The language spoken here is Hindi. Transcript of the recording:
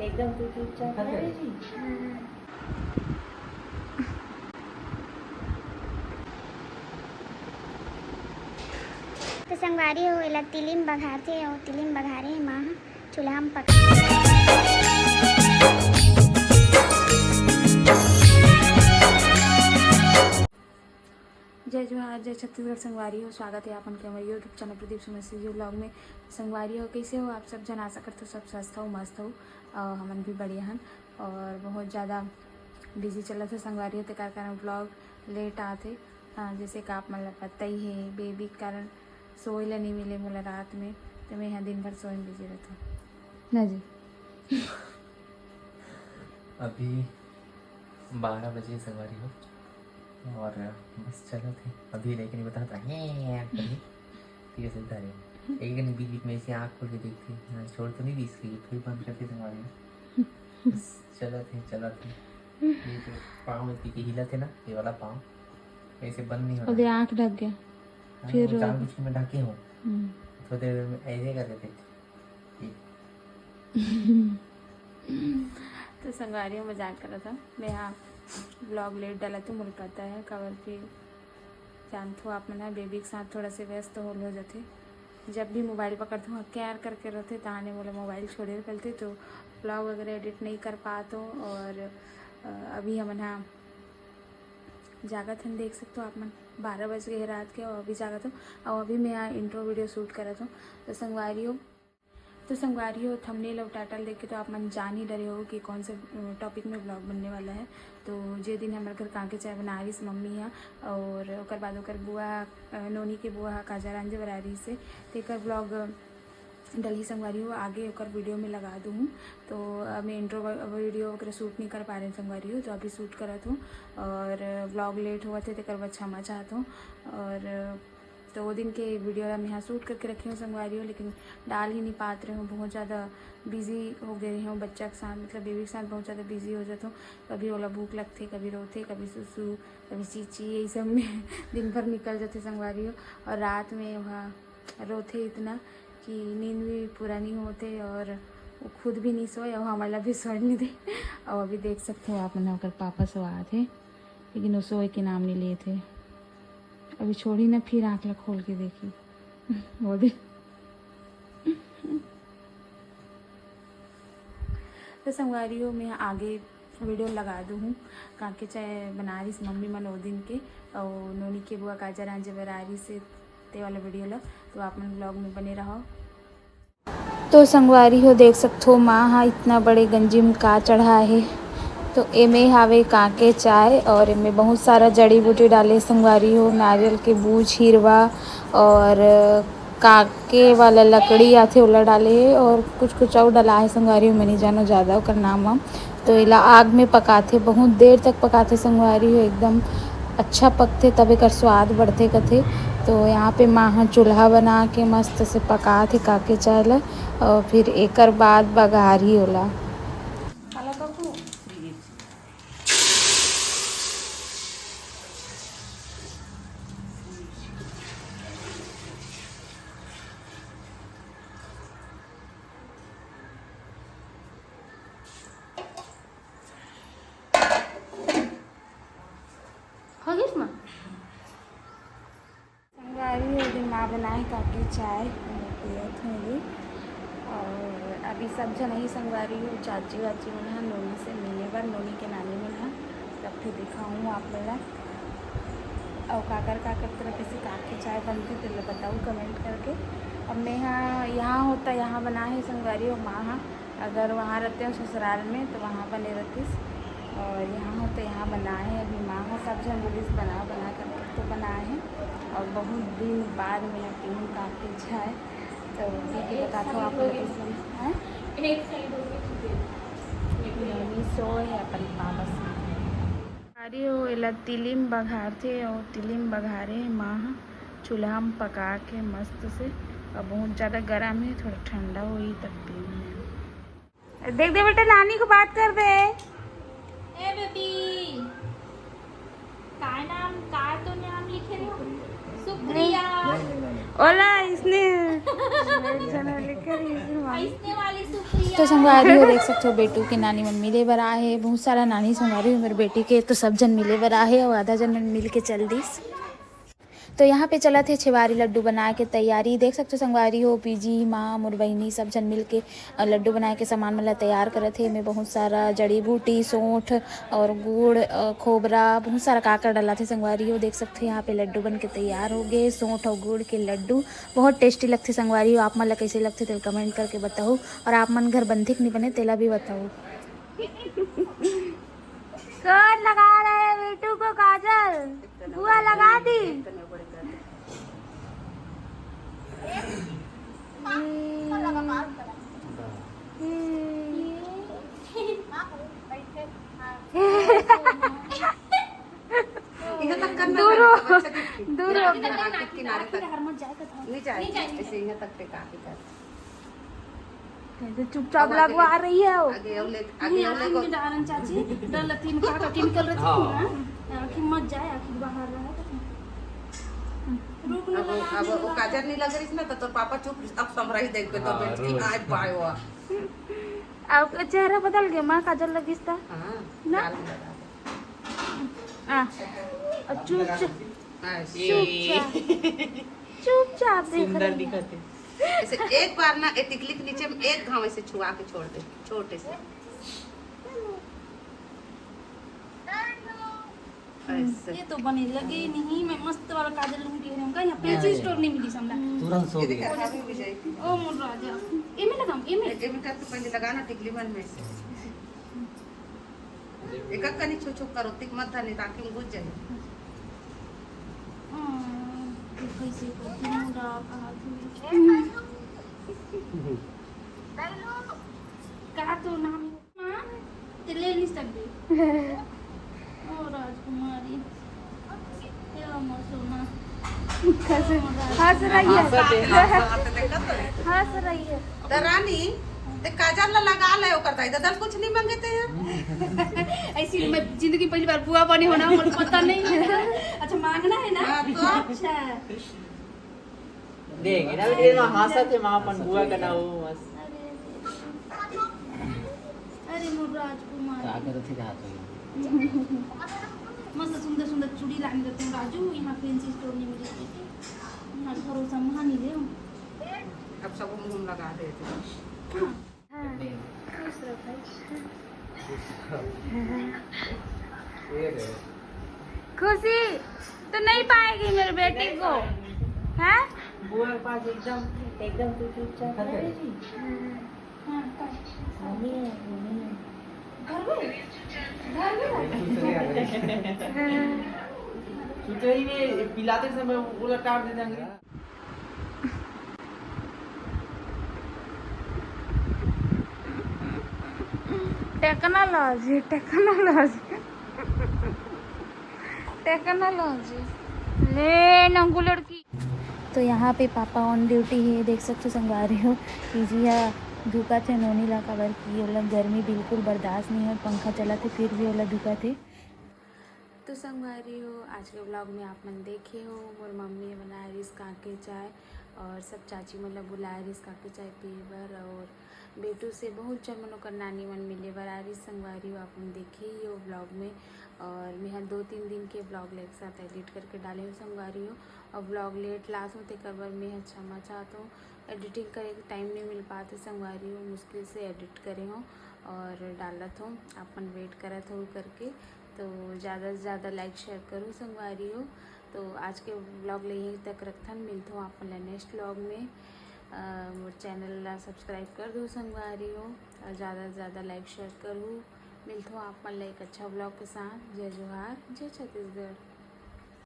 एकदम तू चुपचाप तो संगवारी हो एला तिलिम बघारथे और तिलिम बघारे माँ चूल्हा में पका। जय जोहार, जय छत्तीसगढ़। संगवारी हो, स्वागत है आपन के हमारे यूट्यूब चैनल प्रदीप सुमसी ब्लॉग में। संगवारी हो, कैसे हो आप सब? जन आशा करते हो सब स्वस्थ हो, मस्त हो और हमन भी बढ़िया हन। और बहुत ज़्यादा बिजी चल थे संगवारी हो, तेकर कारण ब्लॉग लेट आते। जैसे कि आप मतलब पता ही है, बेबी के कारण सोए ला नहीं मिले मोला रात में, तो मैं यहाँ दिन भर सोए में बिजी रहता हूँ ना जी। अभी 12 बजे संगवारी हो और बस चला थे अभी, लेकिन बताता है ठीक है सुनता रहे एक दिन बीच बीच में ऐसे आँख खोल के देखते, छोड़ तो नहीं दी इसकी, फिर बंद करते संगवारी। बस चला थे ये जो पाँव में पीके हिला थे ना, ये वाला पाँव ऐसे बंद नहीं हो रहा, आँख ढक गया फिर जानबूझ के मैं ढके हूँ थोड़ी देर में ऐसे कर देते। तो संगवारी में मजाक कर रहा था मैं, यहाँ ब्लॉग लेट डाला तो मुझे पता है कवर के जानते हो आप मना बेबी के साथ थोड़ा से व्यस्त हो जाते। जब भी मोबाइल पकड़ते हूँ केयर करके रहते, ताने बोले मोबाइल छोड़े रहते तो ब्लॉग वगैरह एडिट नहीं कर पाते हो। और अभी हम यहाँ जागत हम देख सकते हो आप मन 12 बज गए रात के और अभी जागत हूँ। और अभी मैं यहाँ इंट्रो वीडियो शूट कर रहा हूँ। तो संगवारी हो थंबनेल और टाइटल देख के तो आप मन जान ही डरे हो कि कौन से टॉपिक में ब्लॉग बनने वाला है। तो जे दिन हमारे घर काके चाय बना रही मम्मी यहाँ, और ओकर बाद ओकर बुआ नोनी के बुआ काजा रंजे बना रही से, तेकर ब्लॉग डली संगवारी हो आगे ओकर वीडियो में लगा दूँ। तो मैं इंट्रो वीडियो वगैरह शूट नहीं कर पा रहे संगवारी हो, तो अभी शूट करत हूँ और ब्लॉग लेट हुआ थे तेकर क्षमा चाहता हूँ। और तो वो दिन के वीडियो मैं यहाँ शूट करके रखी हूँ संगवारी हो, लेकिन डाल ही नहीं पाते रहे हूँ, बहुत ज़्यादा बिजी हो गए हूँ बच्चा के साथ, मतलब बेबी के साथ बहुत ज़्यादा बिजी हो जाता हूँ। कभी ओला भूख लगती, कभी रोते, कभी सुसु, कभी चीची, यही सब में दिन भर निकल जाते संगवारी हो। और रात में वहाँ रोते इतना कि नींद भी पूरा नहीं होते और वो खुद भी नहीं सोए और हमारा भी सोए नहीं दे। और अभी देख सकते हो आप मैंने अगर पापा सोआ थे, लेकिन वो सोए के नाम नहीं लिए थे। अभी छोड़ी ना, फिर आँख ला खोल के देखी वो दे। तो संगवारी हो मैं आगे वीडियो लगा दूँ हूँ काके चाय बना रही मम्मी मन ओ दिन के, और नोनी के बुआ काजा रांझे बना रही से ते वाला वीडियो ला, तो आप मन ब्लॉग में बने रहो। तो संगवारी हो देख सकते हो माँ हाँ इतना बड़े गंजी में का चढ़ा है। तो एमे हावे काके चाय और एमे बहुत सारा जड़ी बूटी डाले संगवारी हो, नारियल के बूझ, हिरवा और काके वाला लकड़ी आथे ओला डाले है और कुछ और डला है संगवारी हो, मैं नहीं जानो ज़्यादा ओकर नाम वाम। तो एला आग में पकाथे, बहुत देर तक पकाथे संगवारी हो, एकदम अच्छा पकते तब एकर स्वाद बढ़ते कथे। तो यहाँ पे माँ चूल्हा बना के मस्त से पकाथे काके चाय ला, और फिर एकर बाद बघारी होला। संगवारी माँ बनाए काके चाय पियत होंगी। और अभी सब जन ही संगवारी हो, चाची वाची मन है नोनी से मिले बर, नोनी के नानी मन है, तब फिर दिखाऊँ आप लोग। और काकर तरह कैसे काके चाय बनती तो बताऊँ कमेंट करके। अब मैं यहाँ होता यहाँ बना है संगवारी हो माँ, अगर वहाँ रहते हैं ससुराल में तो वहाँ बने रहती, और यहाँ हो तो यहाँ बनाए हैं। अभी माँ सब जन बोली बना करके तो बनाए हैं। और बहुत दिन बाद मैं पीऊँ काके चाय, तो पी के बताता हूँ आप लोग सोए है अपन पापा से। अरे वो एला तिलिम बघारते और तिलिम बघारे माँ चूल्हा में पका के मस्त से, और बहुत ज़्यादा गर्म है, थोड़ा ठंडा हुई तब पीऊँ। देख दे बेटा, नानी को बात कर दे। ए बेबी काय नाम काय तो नाम लिखे रे सुप्रिया ओला इसने ऐसने वाली सुप्रिया। तो संगवारी हो देख सकते हो बेटू के नानी मन मिले बर आहे बहुत सारा नानी संगवारी हो मेरे बेटी के तो सब जन मिले बर आहे और आधा जन मिल के चल दिस। तो यहाँ पे चला थे छेवारी लड्डू बनाए के तैयारी देख सकते हो संगवारी हो पीजी माँ मोर बहनी सब जन मिल के लड्डू बनाए के सामान मतलब तैयार करे थे। में बहुत सारा जड़ी बूटी सौंठ और गुड़ खोबरा बहुत सारा काकर डाला थे संगवारी हो देख सकते हो। यहाँ पे लड्डू बन के तैयार हो गए सौंठ और गुड़ के लड्डू बहुत टेस्टी लगते संगवारी हो। आप मन ला कैसे लगते तो कमेंट करके बताओ और आप मन घर बंधिक नहीं बने तेला भी बताओ। कौन लगा रहा है बेटू को काजल बुआ लगा दी। दूर चुपचाप लगवा रही है वो। चाची डलती में का केमिकल रहती है ना आखिर मत जाए आखिर बाहर रहा अब वो काजल नहीं लग रही ना तो पापा चुप अब समरा ही देख के तो बेटी आज पाए हुआ अब चेहरा बदल गया माँ काजल लगी था ना चुपचाप सुंदर दिखते। ऐसे एक बार ना एक टिकली के नीचे में एक घाव ऐसे छुआ के छोड़ दे छोटे से ऐसे। ये तो बने लगे नहीं मैं मस्त वाला काजल लूंगी कह रही हूं का यहाँ पेंसिल स्टोर नहीं मिली समला तुरंत सो गया। ओ मोर राजा एमे लगाम एमे करके पहले लगाना टिकली मन में से एक एक कनी छुप छुप करो तिक मत धनी ताकि में घुस जाए। कैसे करती हूं रात हाथ में का तो नाम मां ते ले नहीं सकते ओ राजकुमारी ये मोर सोना हंस रही है तो रानी ते काजल लगा ले ओकर दाई ददल कुछ नहीं मांगते हैं ऐसी मैं जिंदगी पहली बार बुआ बनी होना मुझे पता नहीं है। अच्छा मांगना है ना तो अच्छा देंगे ना बेटे मां हंसा थे मां अपन बुआ का ना वो बस अरे मोर राजकुमार क्या कर थी रात में मस्त सुंदर सुंदर चूड़ी लाने देते हैं राजू यहाँ फैंसी स्टोर नहीं मिली यहाँ भरोसा महा नहीं ले अब सब मुंह लगा देते खुशी तो नहीं पाएगी मेरे बेटी को है बुआ के पास एकदम तू चुपचाप रहेगी। चुचरी में पिलाते समय उलट काट दे देंगे। टेक्नोलॉजी ले नंगू लड़की। तो यहाँ पे पापा ऑन ड्यूटी है देख सकते हो संगवारी हो कीजिए धूका थे नोनी ला कवर की ओला गर्मी बिल्कुल बर्दाश्त नहीं है पंखा चला थे फिर भी ओला धूका थे। तो संगवारी हो आज के ब्लॉग में आप मन देखे हो मोर मम्मी बनाए रिस काके चाय और सब चाची मतलब बुलाए रिस काके चाय पिए बर और बेटू से बहुत जन मन ओकर नानी मन मिले बर आरिस संगवारी हो आप मन देखे ही हो ब्लॉग में। और मैं 2-3 दिन के ब्लॉग एक साथ एडिट करके डाले हूँ संगवारी हो और ब्लॉग लेट लास्ट होते कर बार मैं क्षमा चाहता हूँ एडिटिंग करे के टाइम नहीं मिल पाते संगवारी हो मुश्किल से एडिट करे हो और डालत हूँ अपन वेट करत हो करके। तो ज़्यादा से ज़्यादा लाइक शेयर करो संगवारी हो। तो आज के ब्लॉग ले यहीं तक रखथन मिलता हूँ अपन नेक्स्ट ब्लॉग में मोर चैनल ला सब्सक्राइब कर दो संगवारी हो और ज़्यादा से ज़्यादा लाइक शेयर करो। मिलता हूँ आप मन ला एक अच्छा ब्लॉग के साथ। जय जोहार जय छत्तीसगढ़।